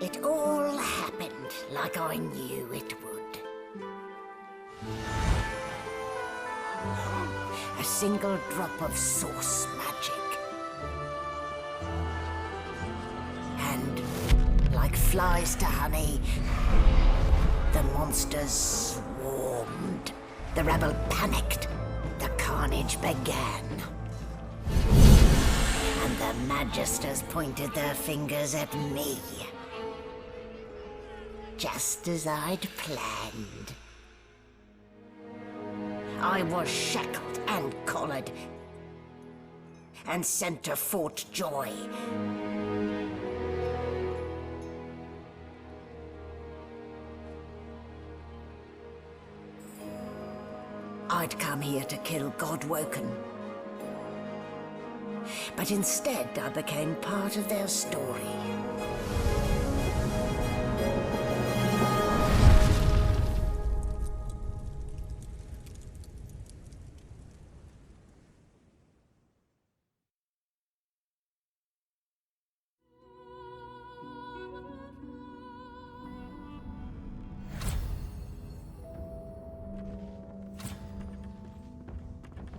It all happened like I knew it would. A single drop of source magic. And, like flies to honey, the monsters swarmed. The rebel panicked. The carnage began. And the magisters pointed their fingers at me. Just as I'd planned. I was shackled and collared, and sent to Fort Joy. I'd come here to kill Godwoken. But instead I became part of their story.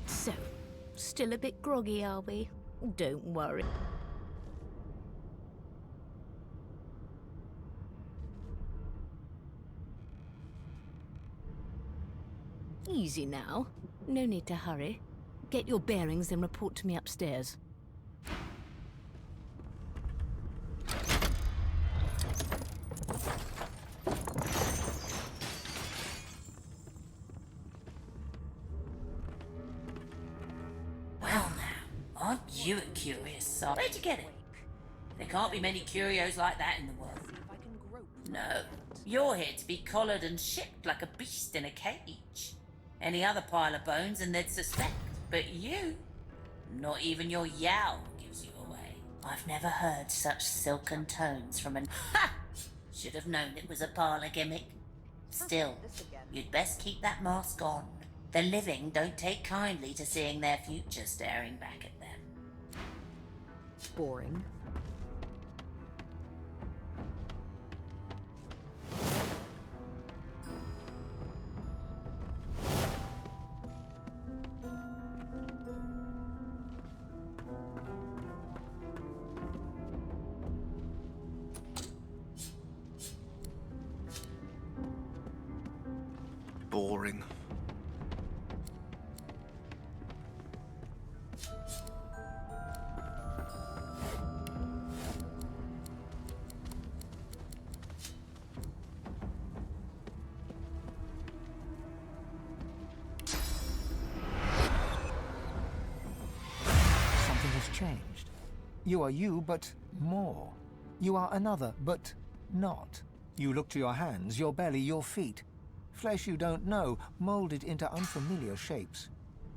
So, still a bit groggy, are we? Don't worry. Easy now. No need to hurry. Get your bearings and report to me upstairs. Well now, aren't you a curious soul? Where'd you get it? There can't be many curios like that in the world. No, you're here to be collared and shipped like a beast in a cage. Any other pile of bones and they'd suspect. But you, not even your yowl gives you away. I've never heard such silken tones from an... Ha! Should have known it was a parlour gimmick. Still, you'd best keep that mask on. The living don't take kindly to seeing their future staring back at them. Boring. Boring. Something has changed. You are you, but more. You are another, but not. You look to your hands, your belly, your feet. Flesh you don't know, molded into unfamiliar shapes.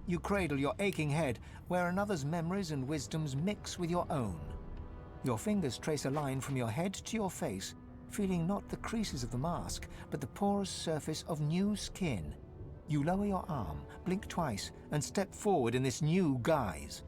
You cradle your aching head, where another's memories and wisdoms mix with your own. Your fingers trace a line from your head to your face, feeling not the creases of the mask, but the porous surface of new skin. You lower your arm, blink twice, and step forward in this new guise.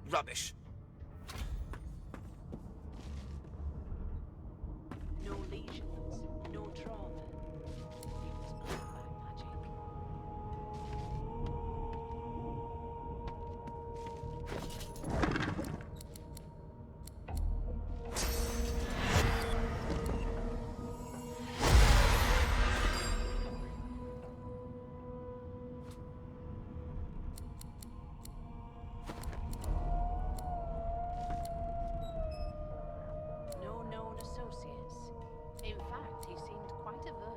Rubbish. No lesions, no trauma. It was brought by magic. No known associates. In fact, he seemed quite averse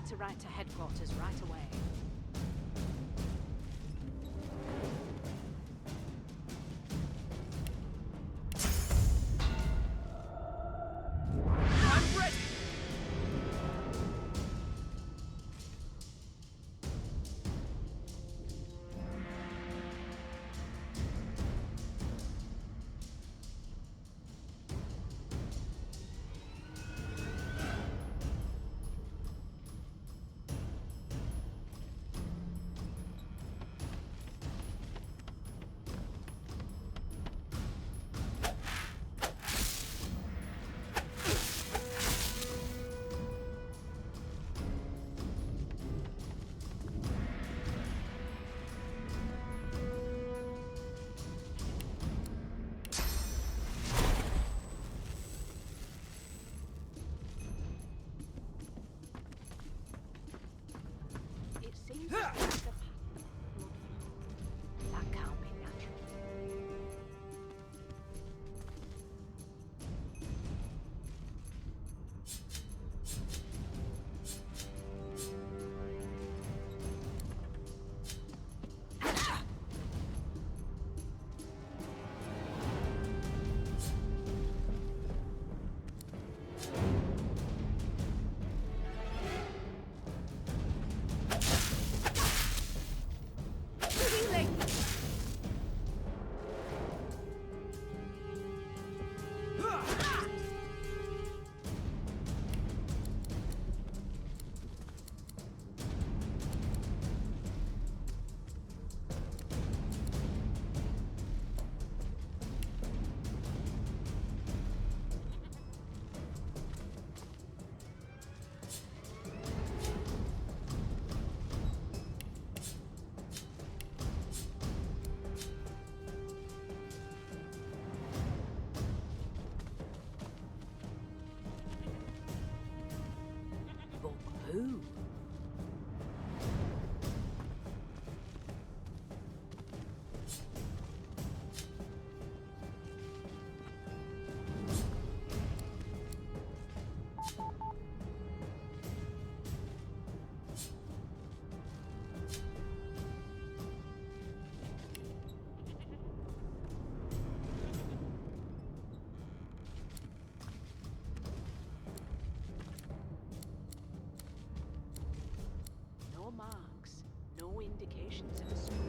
to write to headquarters right away. I'm ready! It seems like there's a pattern of blood flow. That can't be natural. But who? No marks, no indications of a struggle.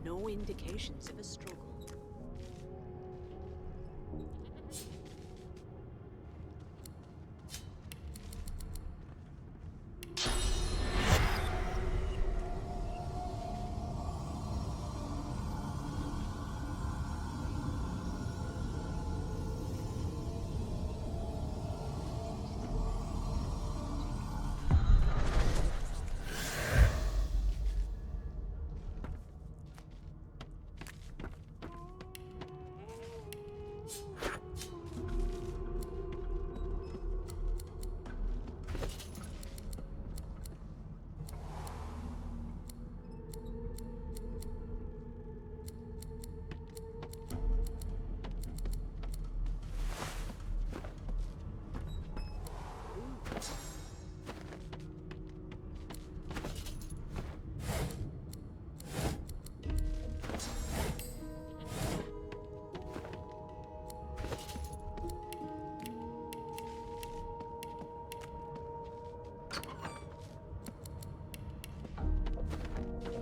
no indications of a struggle.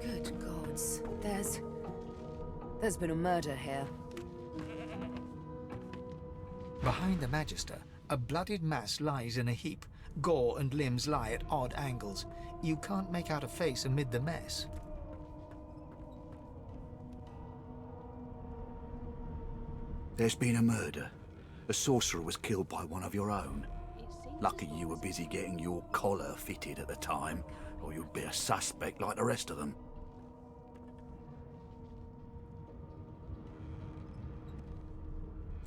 Good gods. There's been a murder here. Behind the Magister, a bloodied mass lies in a heap. Gore and limbs lie at odd angles. You can't make out a face amid the mess. There's been a murder. A sorcerer was killed by one of your own. Lucky you were busy getting your collar fitted at the time, or you'd be a suspect like the rest of them.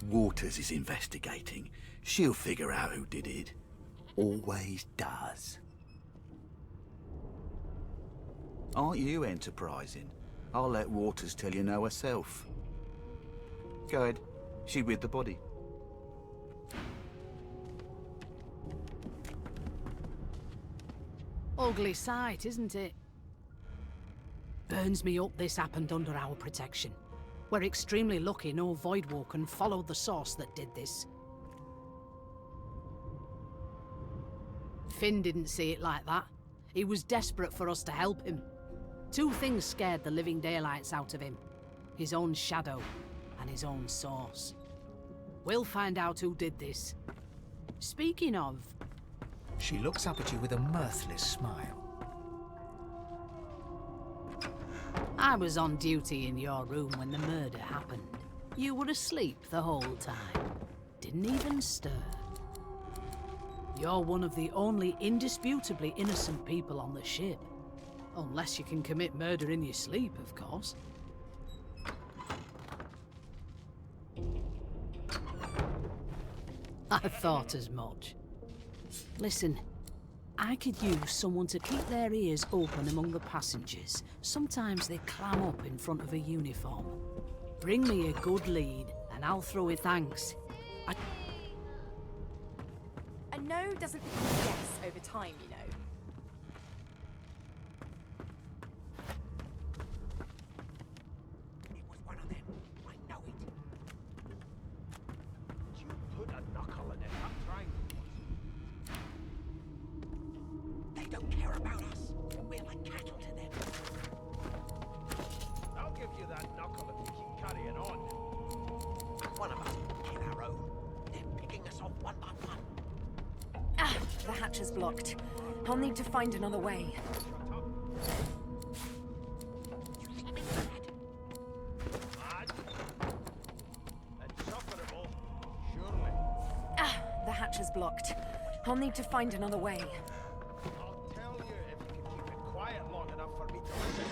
Waters is investigating. She'll figure out who did it. Always does. Aren't you enterprising? I'll let Waters tell you no herself. Go ahead. She with the body. Ugly sight, isn't it? Burns me up this happened under our protection. We're extremely lucky no Voidwoken followed the source that did this. Finn didn't see it like that. He was desperate for us to help him. Two things scared the living daylights out of him. His own shadow and his own source. We'll find out who did this. Speaking of... She looks up at you with a mirthless smile. I was on duty in your room when the murder happened. You were asleep the whole time. Didn't even stir. You're one of the only indisputably innocent people on the ship. Unless you can commit murder in your sleep, of course. I thought as much. Listen, I could use someone to keep their ears open among the passengers. Sometimes they clam up in front of a uniform. Bring me a good lead, and I'll throw it thanks. A no doesn't become a yes over time, you know. It was one of them. I know it. You put a knuckle in it. I'm trying to. They don't care about us. We're like cattle to them. I'll give you that knuckle if you keep carrying on. One of us will kill our own. They're picking us off one by one. Ah, the hatch is blocked. I'll need to find another way. You think me mad? Mad? Insufferable. Surely. Ah, the hatch is blocked. I'll need to find another way. I'll tell you if you can keep it quiet long enough for me to listen.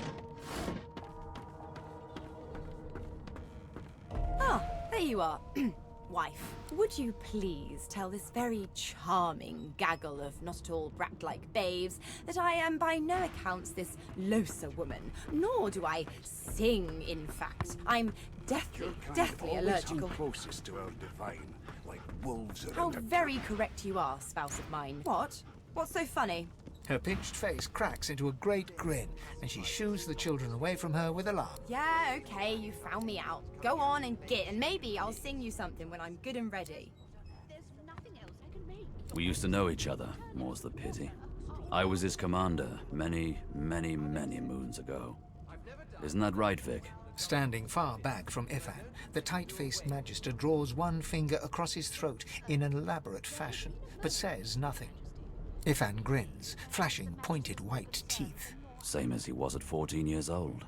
Ah, there you are. Wife, would you please tell this very charming gaggle of not at all brat-like babes that I am by no accounts this loser woman, nor do I sing, in fact. I'm deathly allergical. Closest to our divine, like wolves are. How very correct you are, spouse of mine. What? What's so funny? Her pinched face cracks into a great grin, and she shoos the children away from her with a laugh. Yeah, okay, you found me out. Go on and git, and maybe I'll sing you something when I'm good and ready. There's nothing else I can make. We used to know each other, more's the pity. I was his commander many, many, many moons ago. I've never Isn't that right, Vic? Standing far back from Ifan, the tight-faced Magister draws one finger across his throat in an elaborate fashion, but says nothing. Ifan grins, flashing pointed white teeth. Same as he was at 14 years old.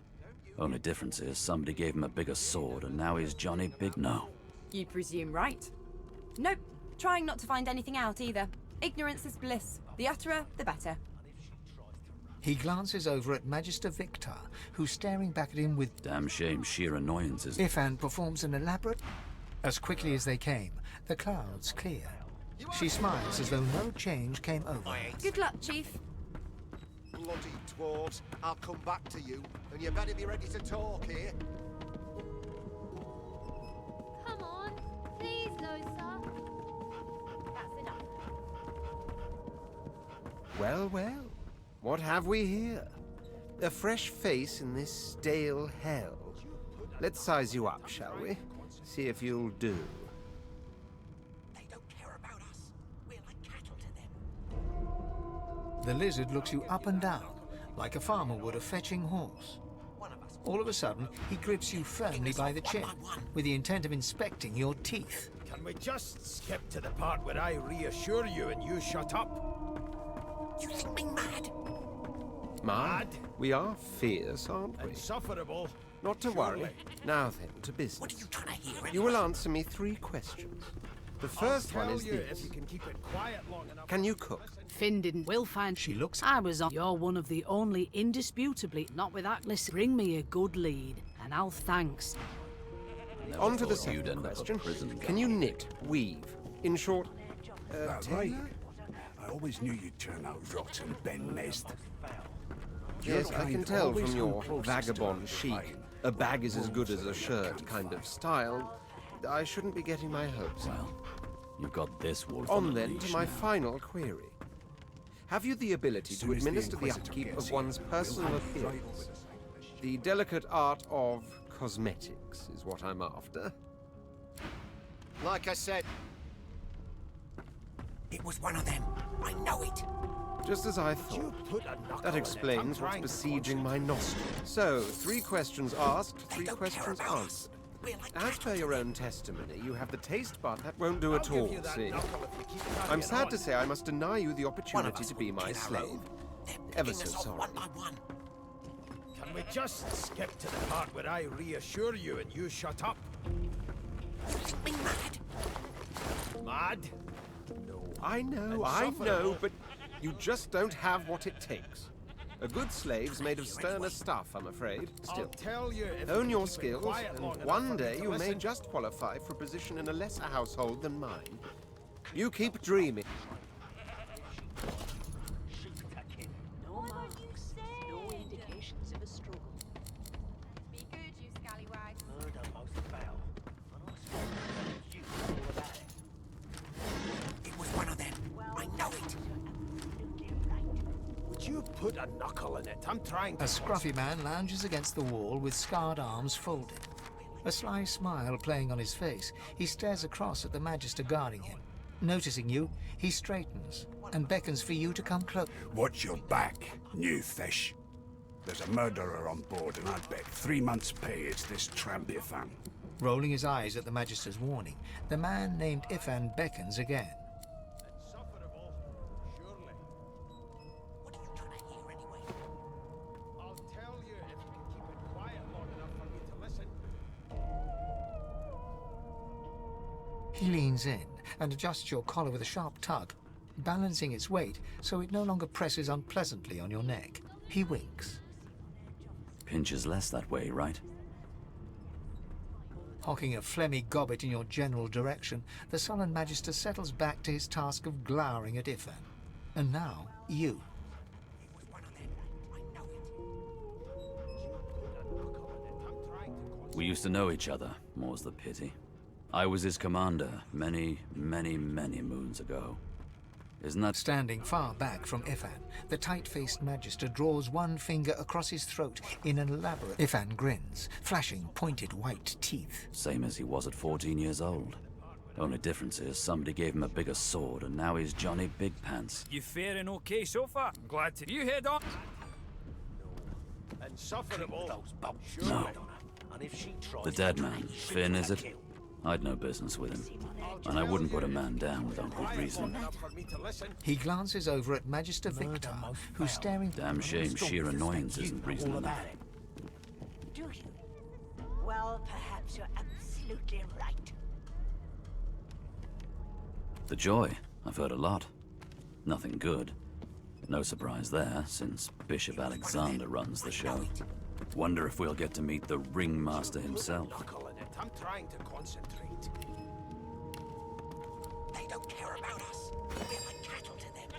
Only difference is somebody gave him a bigger sword and now he's Johnny Big No. You presume right. Nope. Trying not to find anything out either. Ignorance is bliss. The utterer, the better. He glances over at Magister Victor, who's staring back at him with... Damn shame sheer annoyance is... Ifan performs an elaborate... As quickly as they came, the clouds clear. She smiles as though no change came over her. Good luck, Chief. Bloody dwarves, I'll come back to you, and you better be ready to talk here. Come on, please, Lucian. That's enough. Well, well. What have we here? A fresh face in this stale hell. Let's size you up, shall we? See if you'll do. They don't care about us. We're like cattle to them. The lizard looks you up and down, like a farmer would a fetching horse. All of a sudden, he grips you firmly by the chin, with the intent of inspecting your teeth. Can we just skip to the part where I reassure you and you shut up? You think me mad? Mad? We are fierce, aren't we? Insufferable. Not to worry. Now then, to business. What are you trying to hear anyway? You will answer me 3 questions. The first one is If this. you can keep it quiet long enough. Can you cook? Finn didn't. We'll find. She looks... I was on. You're one of the only indisputably not with that. Listen, bring me a good lead, and I'll thanks. Never On to the thought you'd second end up a question. prison Can you knit, weave? In short, Right. tailor? I always knew you'd turn out rotten, Ben Nest. Yes, I can tell from your vagabond chic, a bag is as good as a shirt kind of style. I shouldn't be getting my hopes up. Well, you've got this wolf On a then leash to my now. final query. Have you the ability to Soon as the administer the Inquisitor upkeep gets of here, one's personal we'll have it right appearance? over The delicate art of cosmetics is what I'm after. Like I said, It was one of them. I know it. Just as I you thought. put a knuckle That in it. explains I'm what's trying to besieging my nostrils. So, 3 questions asked, 3 don't care questions about us. answered. We're like As cattle per to your them. own testimony, you have the taste bud that won't do at I'll all, give you that see? knuckle if you keep I'm carrying sad on. to say I must deny you the One of opportunity us to be will my kill our slave. own. They're Ever picking so us off sorry. one by one. Can we just skip to the part where I reassure you and you shut up? You think me mad? Mad? I know, but you just don't have what it takes. A good slave's made of sterner stuff, I'm afraid. I'll Still, tell you if own you your keep it skills, quiet long and enough one for me day to you may listen. just qualify for a position in a lesser household than mine. You keep dreaming. No marks, no indications of a struggle. Be good, you scallywags. It was one of them. I know it. Would you put a knuckle in it? I'm trying to... A scruffy man lounges against the wall with scarred arms folded. A sly smile playing on his face, he stares across at the Magister guarding him. Noticing you, he straightens and beckons for you to come close. Watch your back, new fish. There's a murderer on board, and I bet 3 months' pay it's this tramp Ifan. Rolling his eyes at the Magister's warning, the man named Ifan beckons again. Insufferable, surely. What are you trying to hear anyway? I'll tell you if you can keep it quiet long enough for me to listen. He leans in and adjusts your collar with a sharp tug, balancing its weight so it no longer presses unpleasantly on your neck. He winks. Pinches less that way, right? Hocking a phlegmy gobbet in your general direction, the sullen Magister settles back to his task of glowering at Ifan. And now, you. It was one of them. I know it. We used to know each other, more's the pity. I was his commander many, many, many moons ago. Isn't that... Standing far back from Ifan, the tight-faced Magister draws one finger across his throat in an elaborate... Ifan grins, flashing pointed white teeth. Same as he was at 14 years old. Only difference is somebody gave him a bigger sword and now he's Johnny Big Pants. You faring okay so far? I'm glad to... You head on. Insufferable. No. The dead man, Finn, is it? I'd no business with him. And I wouldn't put a man down without good reason. He glances over at Magister Victor, who's staring... Damn shame sheer annoyance isn't reason enough. Do you? Well, perhaps you're absolutely right. The joy, I've heard a lot. Nothing good. No surprise there, since Bishop Alexander runs the show. Wonder if we'll get to meet the ringmaster himself. I'm trying to concentrate. They don't care about us. We're like cattle to them.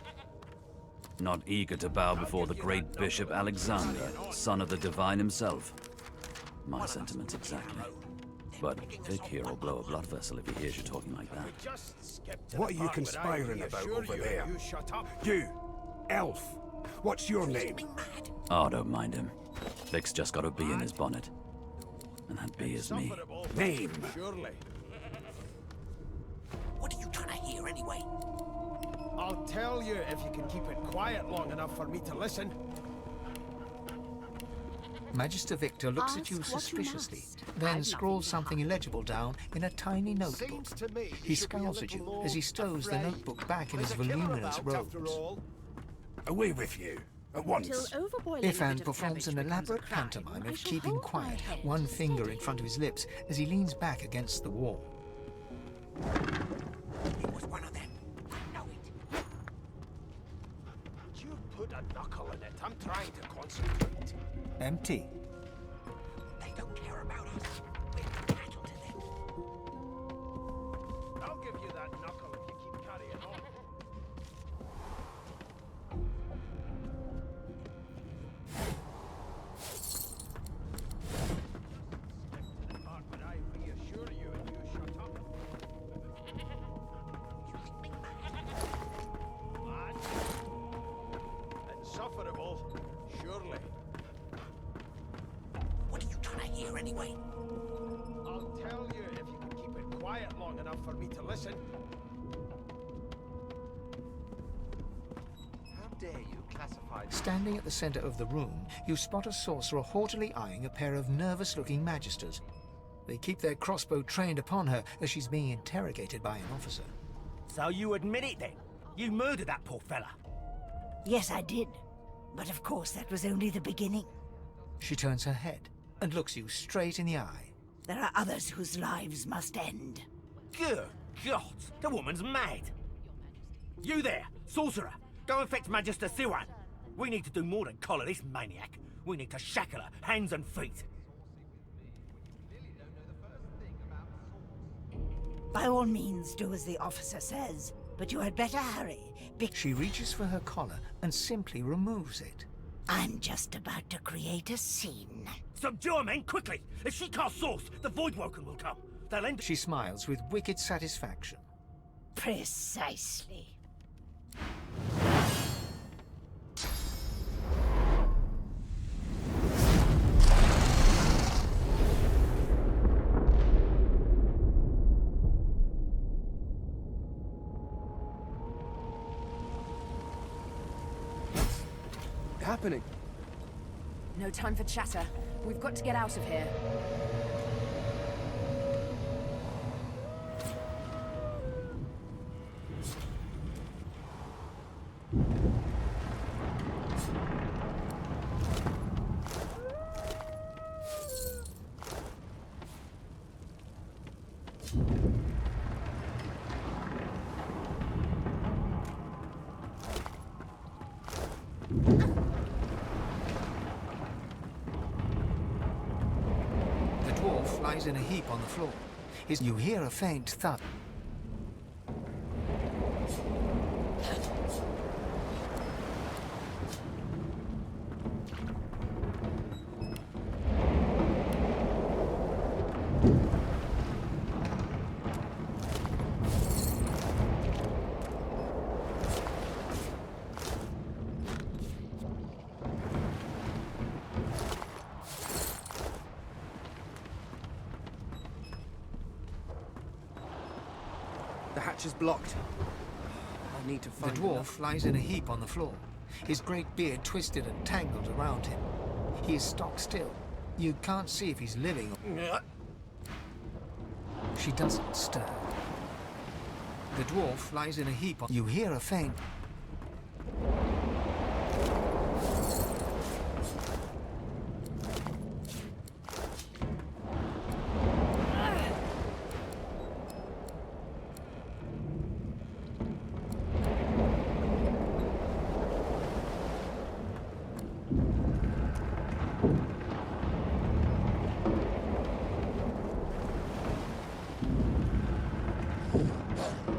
Not eager to bow before the great Bishop Alexander, son of the divine himself. My sentiments exactly. But Vic here will blow a blood vessel if he hears you talking like that. What are you conspiring about over there? You, elf. What's your name? Oh, don't mind him. Vic's just got a bee in his bonnet. And that bee is me. Name? Surely. What are you trying to hear anyway? I'll tell you if you can keep it quiet long enough for me to listen. Magister Victor looks at you suspiciously, then scrawls something illegible down in a tiny notebook. He scowls at you as he stows the notebook back in his voluminous robes. Away with you, at once. Ifan performs an elaborate pantomime of keeping quiet, one finger in front of his lips as he leans back against the wall. It was one of them. I know it. You put a knuckle in it. I'm trying to concentrate. Empty. They don't care about us. We're cattle to them. I'll give you that knuckle if you keep carrying on. Insufferable, surely. What are you trying to hear anyway? I'll tell you if you can keep it quiet long enough for me to listen. How dare you classify... Standing at the center of the room, you spot a sorcerer haughtily eyeing a pair of nervous-looking magisters. They keep their crossbow trained upon her as she's being interrogated by an officer. So you admit it then? You murdered that poor fella? Yes, I did. But of course, that was only the beginning. She turns her head and looks you straight in the eye. There are others whose lives must end. Good God, the woman's mad. You there, Sourcerer, go and fetch Magister Siwan. We need to do more than collar this maniac. We need to shackle her, hands and feet. By all means, do as the officer says. But you had better hurry. She reaches for her collar and simply removes it. I'm just about to create a scene. Subdue her, men, quickly! If she casts Source, the Voidwoken will come. They'll end... She smiles with wicked satisfaction. Precisely. Happening? No time for chatter. We've got to get out of here. Lies in a heap on the floor. You hear a faint thud. The hatch is blocked. I need to find The dwarf lies in a heap on the floor, his great beard twisted and tangled around him. He is stock still. You can't see if he's living or... She doesn't stir. The dwarf lies in a heap on... You hear a faint...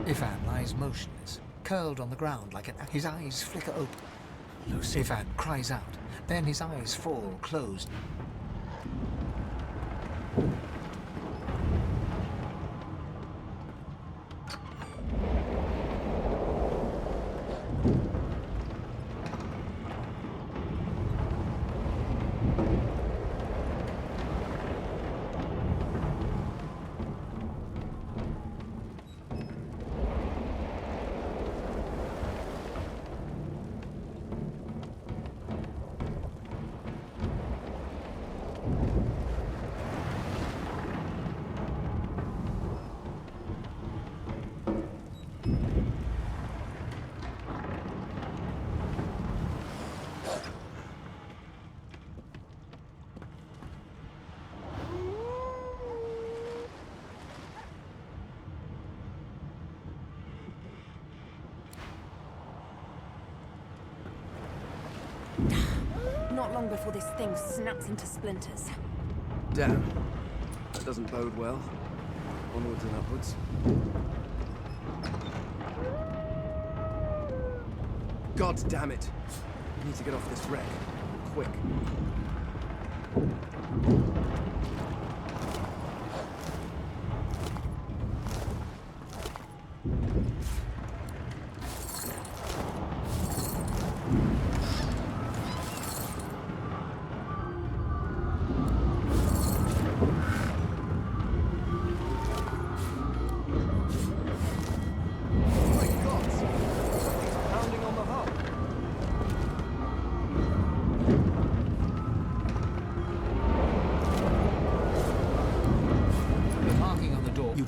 Ifan lies motionless, curled on the ground like an... His eyes flicker open. Lucian. Ifan cries out. Then his eyes fall closed. Not long before this thing snaps into splinters. Damn. That doesn't bode well. Onwards and upwards. God damn it! We need to get off this wreck. Quick.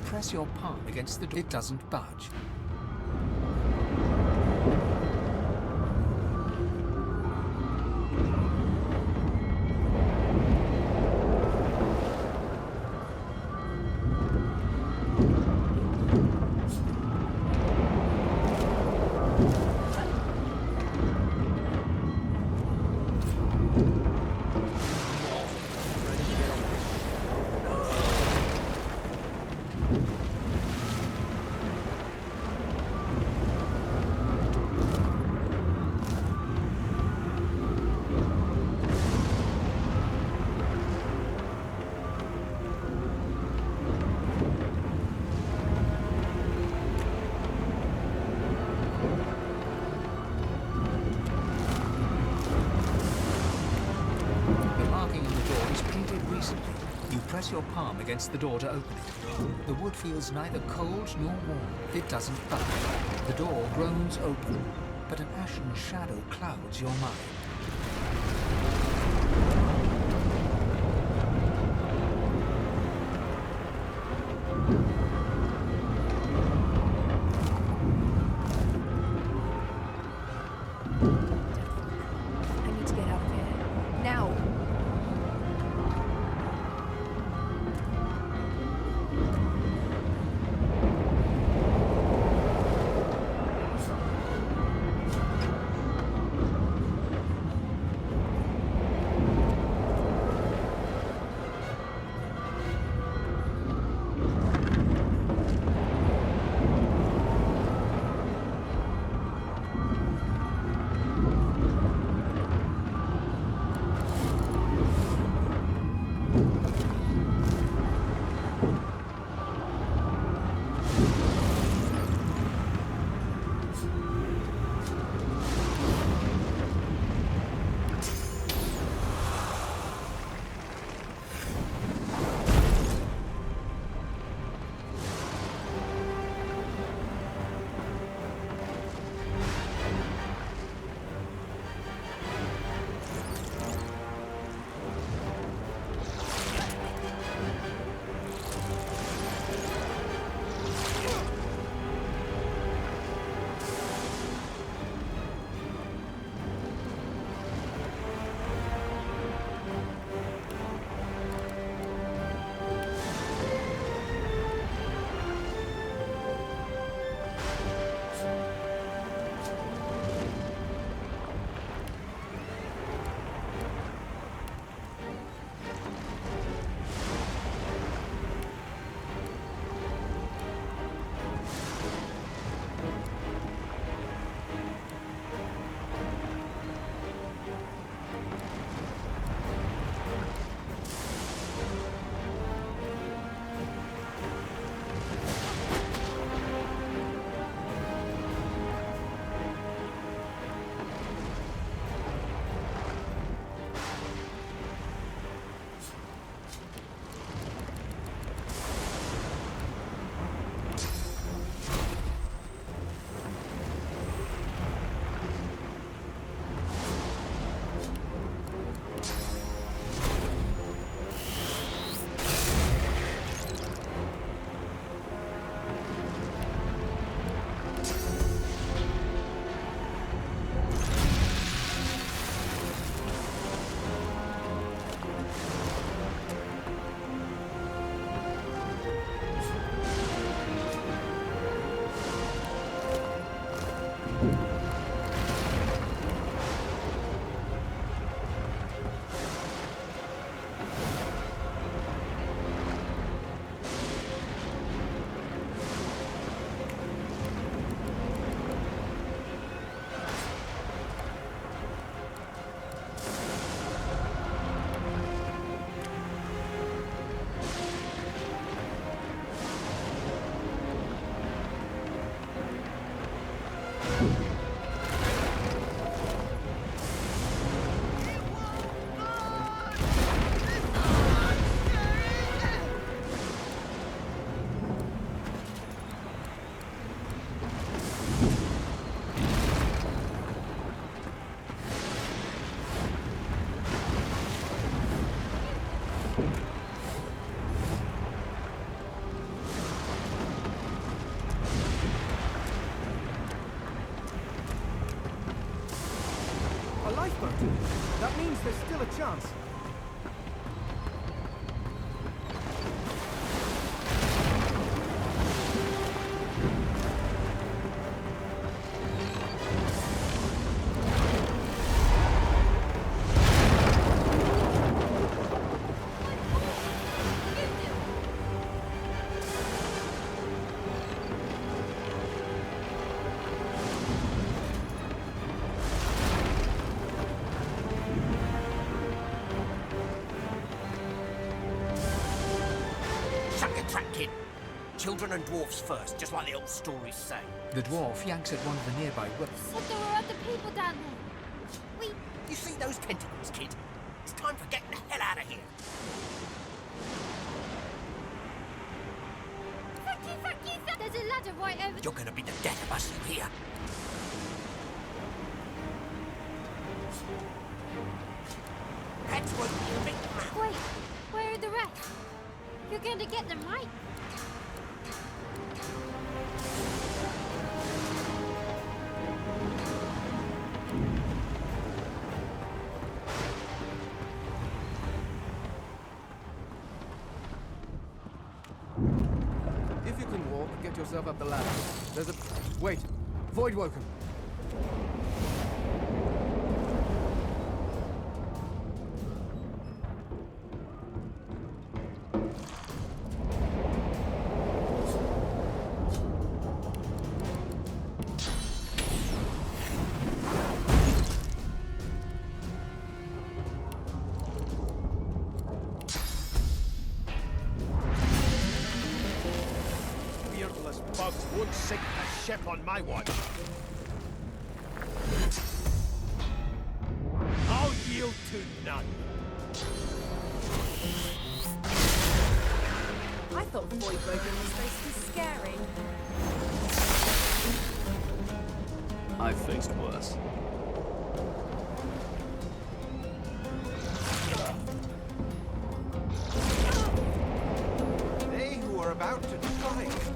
Press your palm against the door. It doesn't budge. Press your palm against the door to open it. The wood feels neither cold nor warm. It doesn't budge. The door groans open, but an ashen shadow clouds your mind. I need to get out of here. Now! whisper to you. That means there's still a chance. Children and dwarfs first, just like the old stories say. The dwarf yanks at one of the nearby weapons. Said there were other people down there. You see those tentacles, kid? It's time for getting the hell out of here. Fuck you! There's a ladder right over... You're gonna be the death of us here. Patchwork, you big man. Wait, where are the rest? You're going to get them, right? If you can walk, get yourself up the ladder. There's a... Wait. Voidwoken. Bugs won't sink a ship on my watch. I'll yield to none. I thought Voidwoken was supposed to be scary. I've faced worse. They who are about to triumph.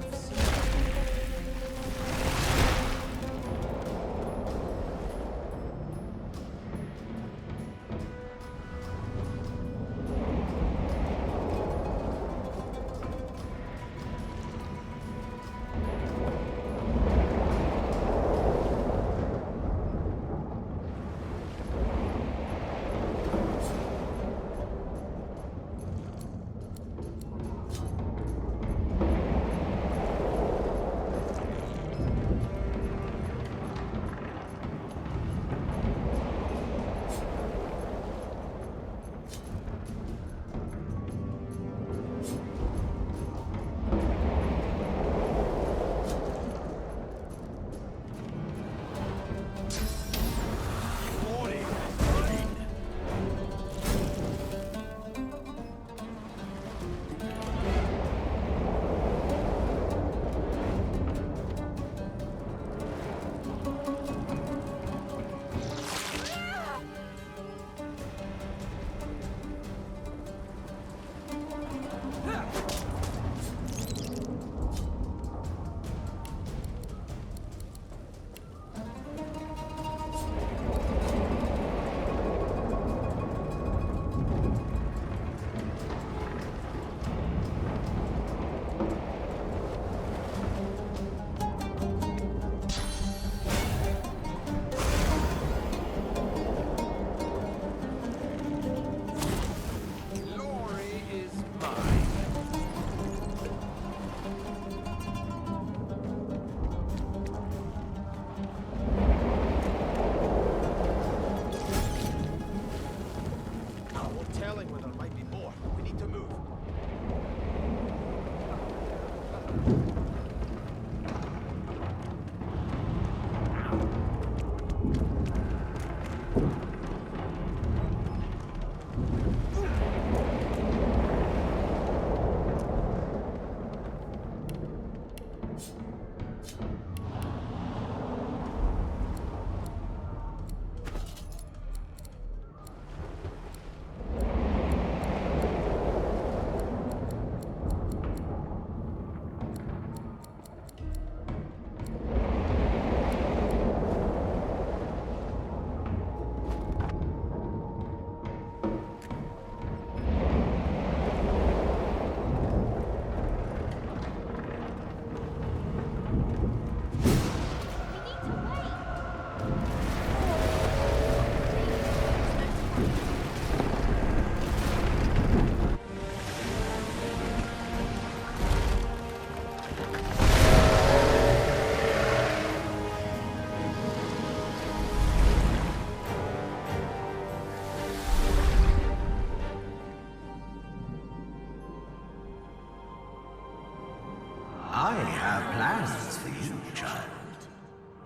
I have plans for you, child.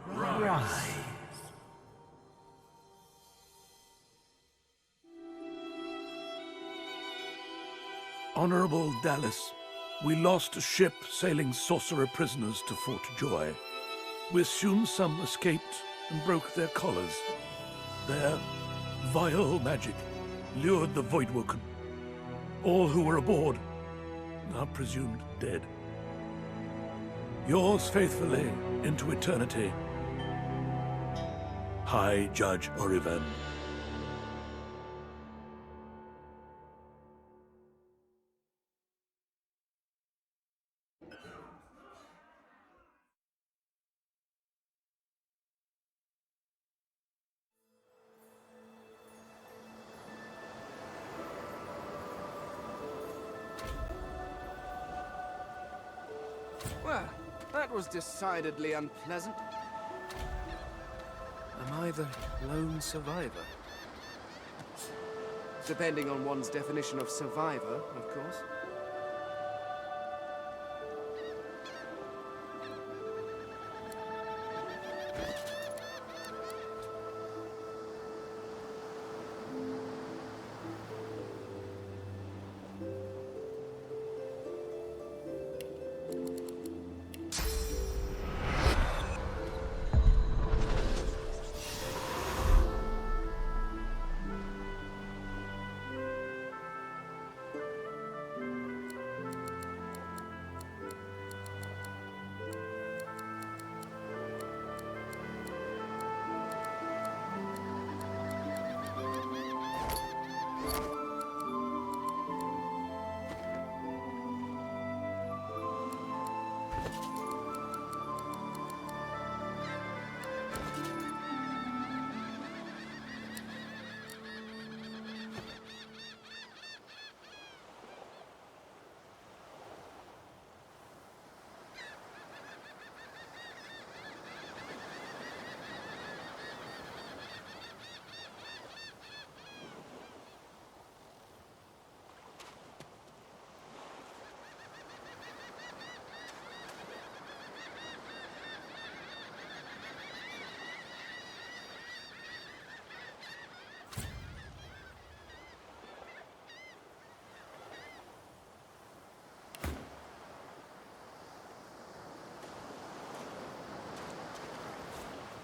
Rise. Honorable Dallas, we lost a ship sailing Sorcerer prisoners to Fort Joy. We assume some escaped and broke their collars. Their vile magic lured the Voidwoken. All who were aboard are presumed dead. Yours faithfully into eternity, High Judge Oriven. Well, that was decidedly unpleasant. Am I the lone survivor? Depending on one's definition of survivor, of course.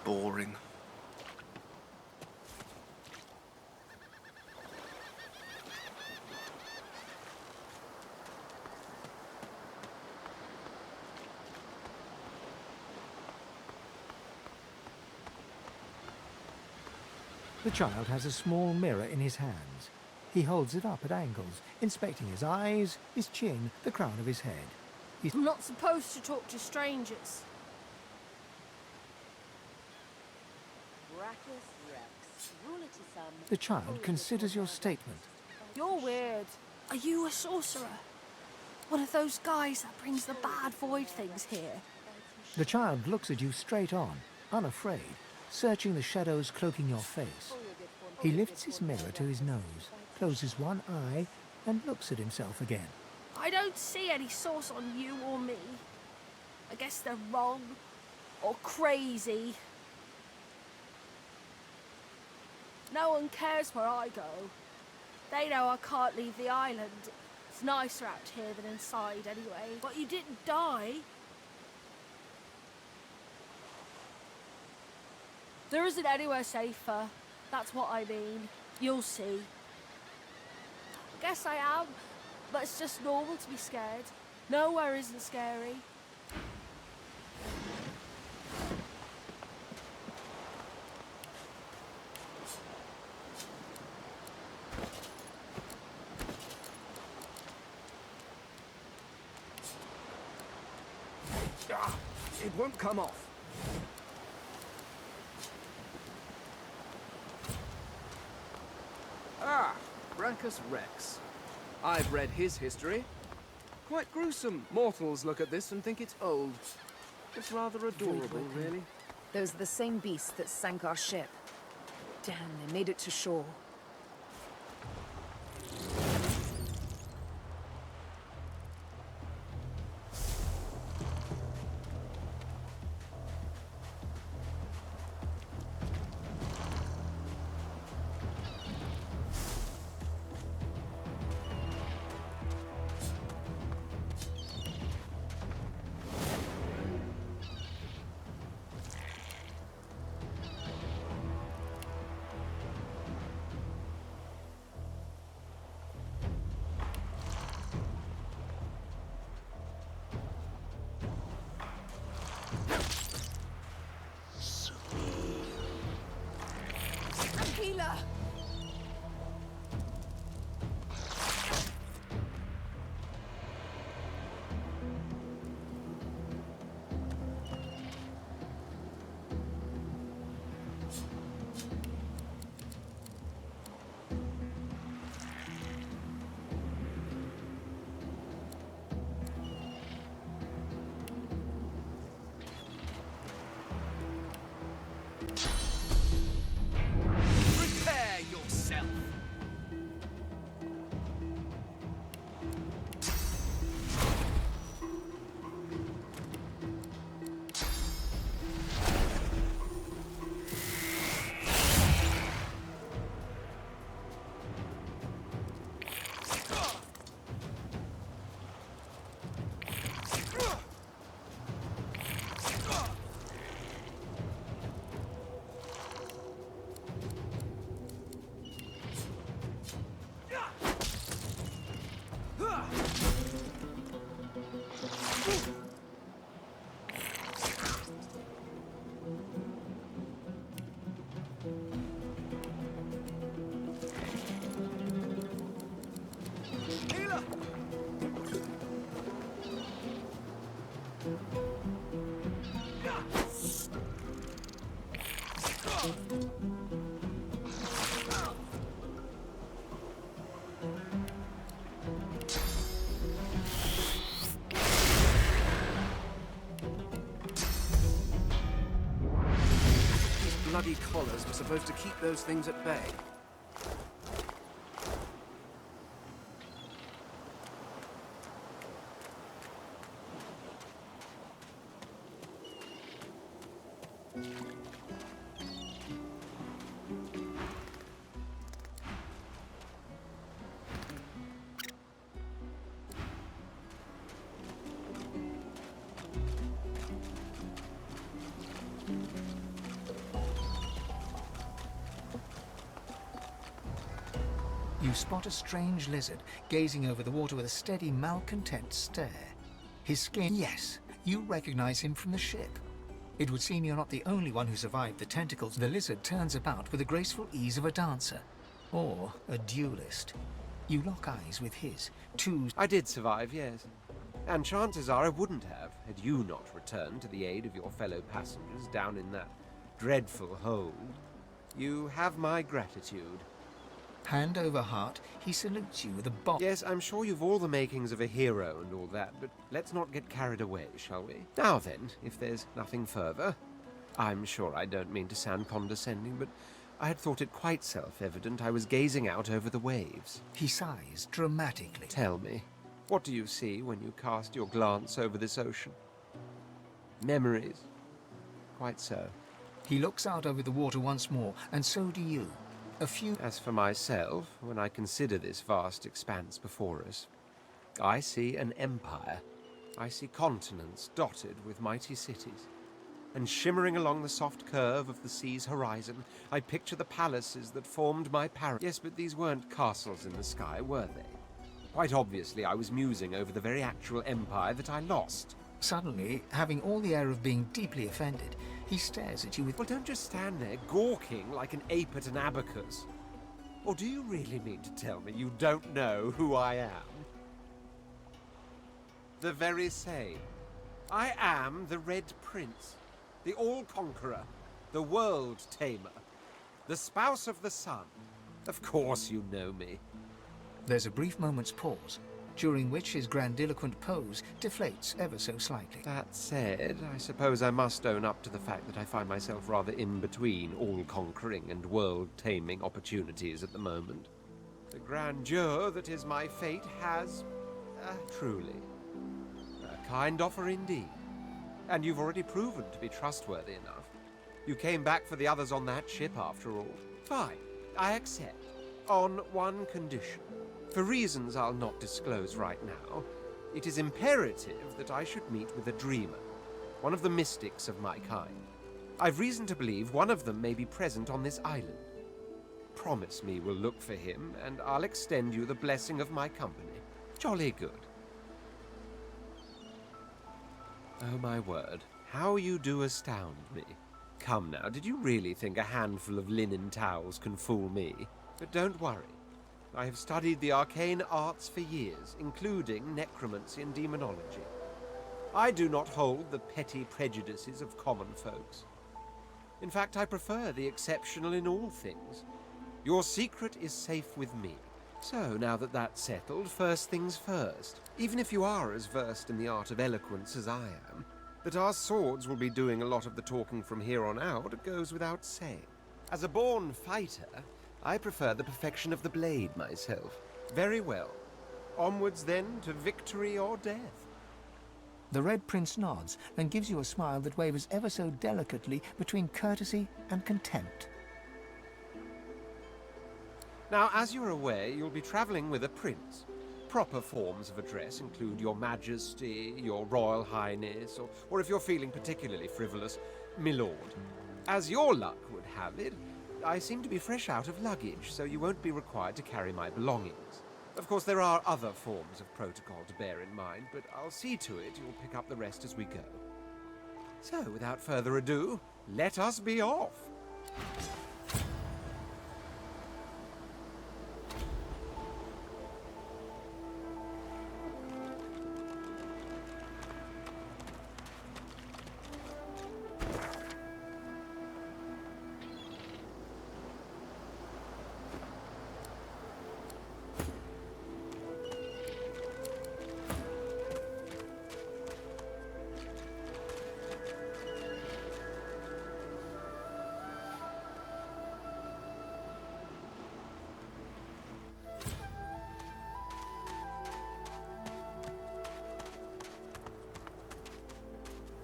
Boring. The child has a small mirror in his hands. He holds it up at angles, inspecting his eyes, his chin, the crown of his head. I'm not supposed to talk to strangers. The child considers your statement. You're weird. Are you a sorcerer? One of those guys that brings the bad void things here? The child looks at you straight on, unafraid, searching the shadows cloaking your face. He lifts his mirror to his nose, closes one eye, and looks at himself again. I don't see any source on you or me. I guess they're wrong or crazy. No one cares where I go. They know I can't leave the island. It's nicer out here than inside anyway. But you didn't die. There isn't anywhere safer. That's what I mean. You'll see. I guess I am, but it's just normal to be scared. Nowhere isn't scary. It won't come off. Ah, Brancus Rex. I've read his history. Quite gruesome. Mortals look at this and think it's old. It's rather adorable, really. Those are the same beasts that sank our ship. Damn, they made it to shore. Bloody collars were supposed to keep those things at bay. You spot a strange lizard gazing over the water with a steady, malcontent stare. His skin... Yes, you recognize him from the ship. It would seem you're not the only one who survived the tentacles. The lizard turns about with the graceful ease of a dancer. Or a duelist. You lock eyes with his. I did survive, yes. And chances are I wouldn't have, had you not returned to the aid of your fellow passengers down in that dreadful hold. You have my gratitude. Hand over heart, he salutes you with a bob. Yes, I'm sure you've all the makings of a hero and all that, but let's not get carried away, shall we? Now then, if there's nothing further, I'm sure I don't mean to sound condescending, but I had thought it quite self-evident I was gazing out over the waves. He sighs dramatically. Tell me, what do you see when you cast your glance over this ocean? Memories? Quite so. He looks out over the water once more, and so do you. As for myself, when I consider this vast expanse before us, I see an empire. I see continents dotted with mighty cities. And shimmering along the soft curve of the sea's horizon, I picture the palaces that formed my paradise. Yes, but these weren't castles in the sky, were they? Quite obviously, I was musing over the very actual empire that I lost. Suddenly, having all the air of being deeply offended, he stares at you with... Well, don't just stand there gawking like an ape at an abacus. Or do you really mean to tell me you don't know who I am? The very same. I am the Red Prince, the All-Conqueror, the World-Tamer, the Spouse of the Sun. Of course you know me. There's a brief moment's pause, during which his grandiloquent pose deflates ever so slightly. That said, I suppose I must own up to the fact that I find myself rather in between all-conquering and world-taming opportunities at the moment. The grandeur that is my fate has, truly, a kind offer indeed. And you've already proven to be trustworthy enough. You came back for the others on that ship, after all. Fine, I accept. On one condition. For reasons I'll not disclose right now, it is imperative that I should meet with a dreamer, one of the mystics of my kind. I've reason to believe one of them may be present on this island. Promise me we'll look for him, and I'll extend you the blessing of my company. Jolly good. Oh my word, how you do astound me. Come now, did you really think a handful of linen towels can fool me? But don't worry. I have studied the arcane arts for years, including necromancy and demonology. I do not hold the petty prejudices of common folks. In fact, I prefer the exceptional in all things. Your secret is safe with me. So, now that that's settled, first things first. Even if you are as versed in the art of eloquence as I am, that our swords will be doing a lot of the talking from here on out goes without saying. As a born fighter, I prefer the perfection of the blade myself. Very well. Onwards then to victory or death. The Red Prince nods and gives you a smile that wavers ever so delicately between courtesy and contempt. Now, as you're aware, you'll be traveling with a prince. Proper forms of address include Your Majesty, Your Royal Highness, or if you're feeling particularly frivolous, My Lord. As your luck would have it, I seem to be fresh out of luggage, so you won't be required to carry my belongings. Of course, there are other forms of protocol to bear in mind, but I'll see to it you'll pick up the rest as we go. So, without further ado, let us be off.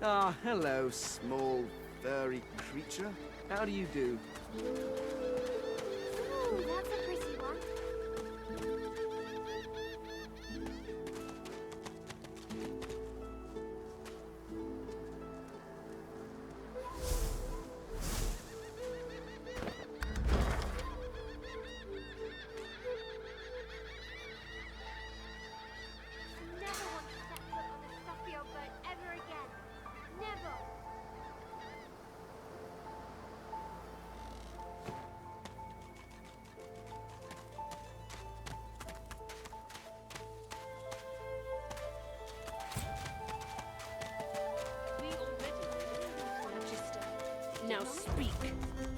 Ah, hello, small, furry creature. How do you do? Ooh, that's a pretty one. Never want to step foot on a stuffy old boat ever again. Never. Now speak.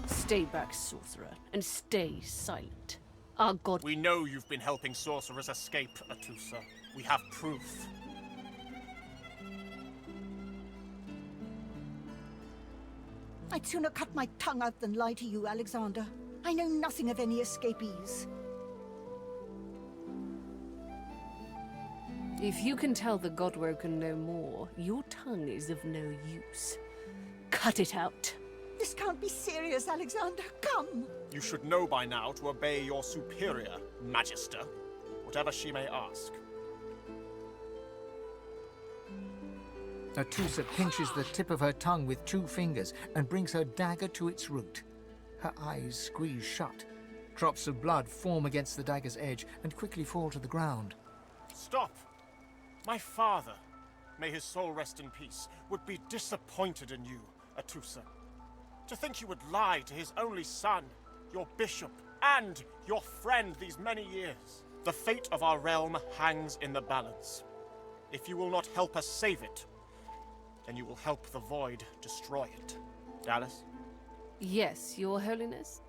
Stay back, Sorcerer, and stay silent. Our god... We know you've been helping Sourcerers escape, Atusa. We have proof. I'd sooner cut my tongue out than lie to you, Alexander. I know nothing of any escapees. If you can tell the Godwoken no more, your tongue is of no use. Cut it out. This can't be serious, Alexander. Come! You should know by now to obey your superior, Magister, whatever she may ask. Atusa pinches the tip of her tongue with 2 fingers and brings her dagger to its root. Her eyes squeeze shut. Drops of blood form against the dagger's edge and quickly fall to the ground. Stop! My father, may his soul rest in peace, would be disappointed in you, Atusa. To think you would lie to his only son, your bishop, and your friend these many years. The fate of our realm hangs in the balance. If you will not help us save it, then you will help the Void destroy it. Dallas? Yes, Your Holiness?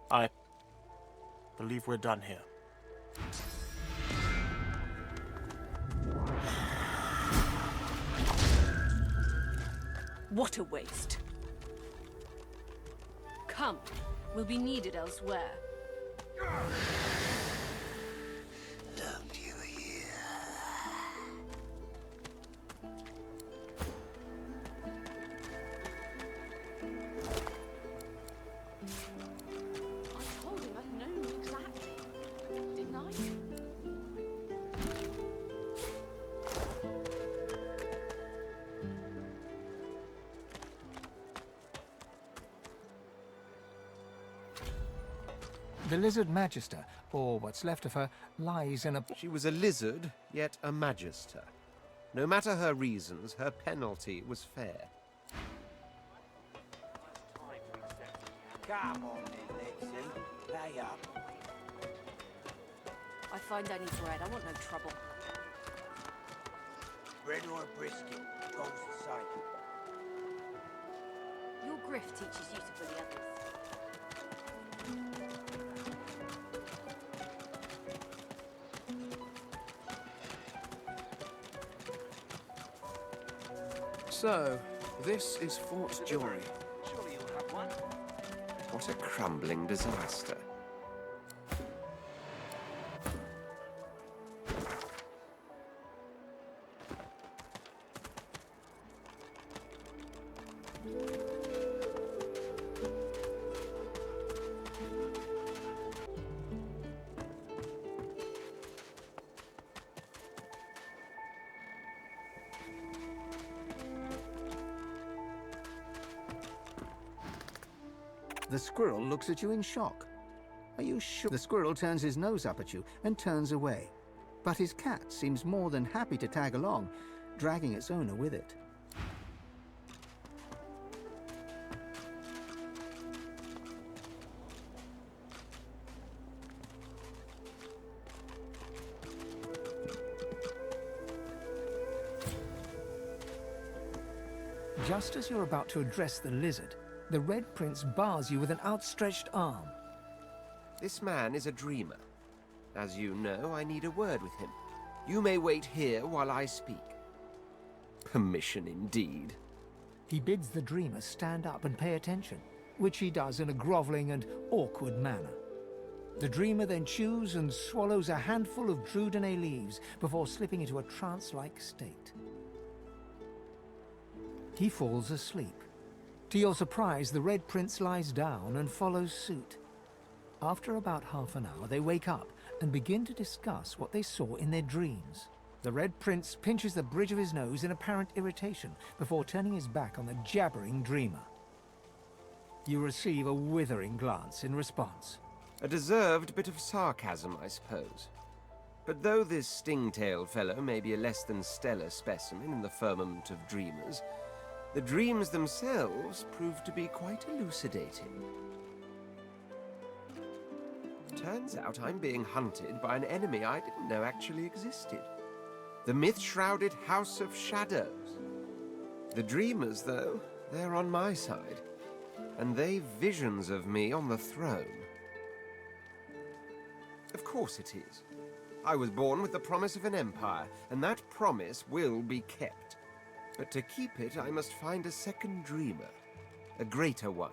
I believe we're done here. What a waste. Come, we'll be needed elsewhere. Don't you hear? I told him I'd known exactly, didn't I? The Lizard Magister, or what's left of her, lies in a... She was a lizard, yet a magister. No matter her reasons, her penalty was fair. Come on then, Lexi. Pay up. I find any bread. I want no trouble. Bread or a brisket, goes the same. Your griff teaches you to bully others. So, this is Fort Joy. Surely you'll have one. What a crumbling disaster. The squirrel looks at you in shock. Are you sure? The squirrel turns his nose up at you and turns away. but his cat seems more than happy to tag along, dragging its owner with it. Just as you're about to address the lizard, the Red Prince bars you with an outstretched arm. This man is a dreamer. As you know, I need a word with him. You may wait here while I speak. Permission indeed. He bids the dreamer stand up and pay attention, which he does in a groveling and awkward manner. The dreamer then chews and swallows a handful of Drudenay leaves before slipping into a trance-like state. He falls asleep. To your surprise, the Red Prince lies down and follows suit. After about half an hour, they wake up and begin to discuss what they saw in their dreams. The Red Prince pinches the bridge of his nose in apparent irritation before turning his back on the jabbering dreamer. You receive a withering glance in response. A deserved bit of sarcasm, I suppose. But though this sting-tailed fellow may be a less than stellar specimen in the firmament of dreamers, the dreams themselves prove to be quite elucidating. Turns out I'm being hunted by an enemy I didn't know actually existed. The myth-shrouded House of Shadows. The dreamers, though, they're on my side. And they've visions of me on the throne. Of course it is. I was born with the promise of an empire, and that promise will be kept. But to keep it, I must find a second dreamer. A greater one.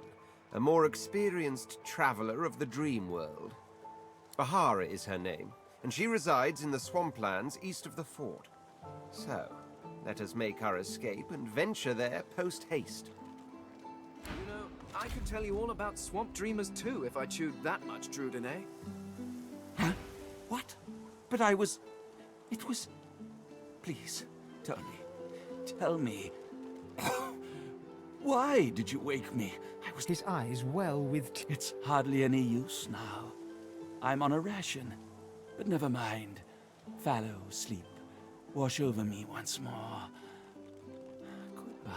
A more experienced traveler of the dream world. Bahara is her name, and she resides in the swamplands east of the fort. So, let us make our escape and venture there post-haste. You know, I could tell you all about swamp dreamers too if I chewed that much Drudenay. Huh? What? But I was... It was... Please, tell me. Tell me. Why did you wake me? I was... His eyes well with... It's hardly any use now. I'm on a ration. But never mind. Fallow sleep. Wash over me once more. Goodbye.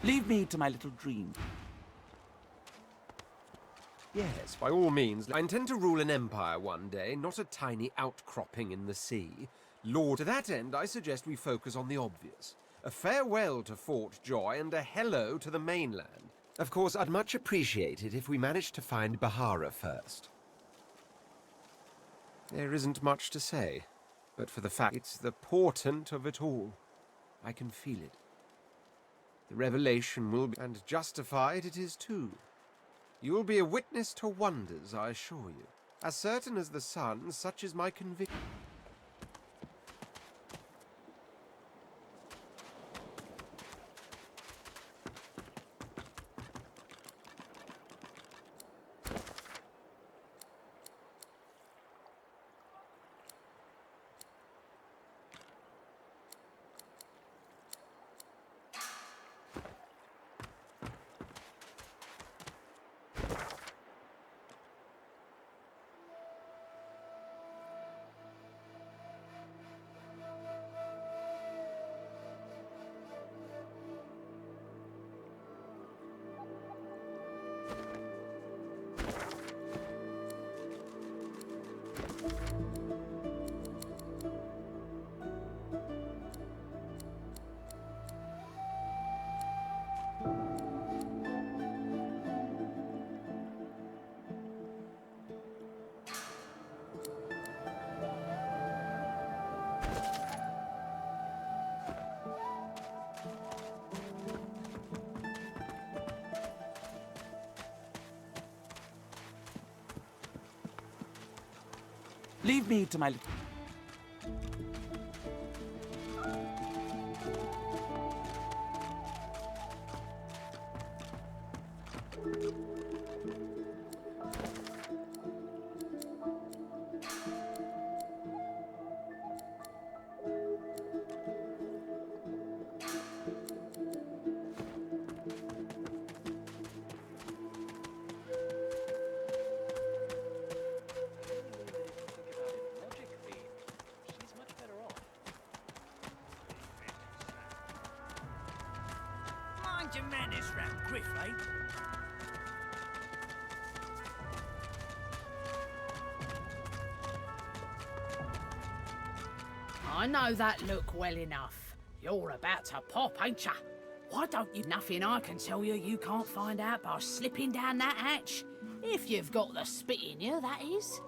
Leave me to my little dream. Yes, by all means. I intend to rule an empire one day, not a tiny outcropping in the sea. Lord, to that end, I suggest we focus on the obvious. A farewell to Fort Joy and a hello to the mainland. Of course, I'd much appreciate it if we managed to find Bahara first. There isn't much to say, but for the fact it's the portent of it all. I can feel it. The revelation will be, and justified it is too. You will be a witness to wonders, I assure you. As certain as the sun, such is my conviction. Leave me to my little... Mind your manners round Griff, eh? I know that look well enough. You're about to pop, ain't ya? Why don't you... Nothing I can tell you you can't find out by slipping down that hatch. If you've got the spit in you, that is.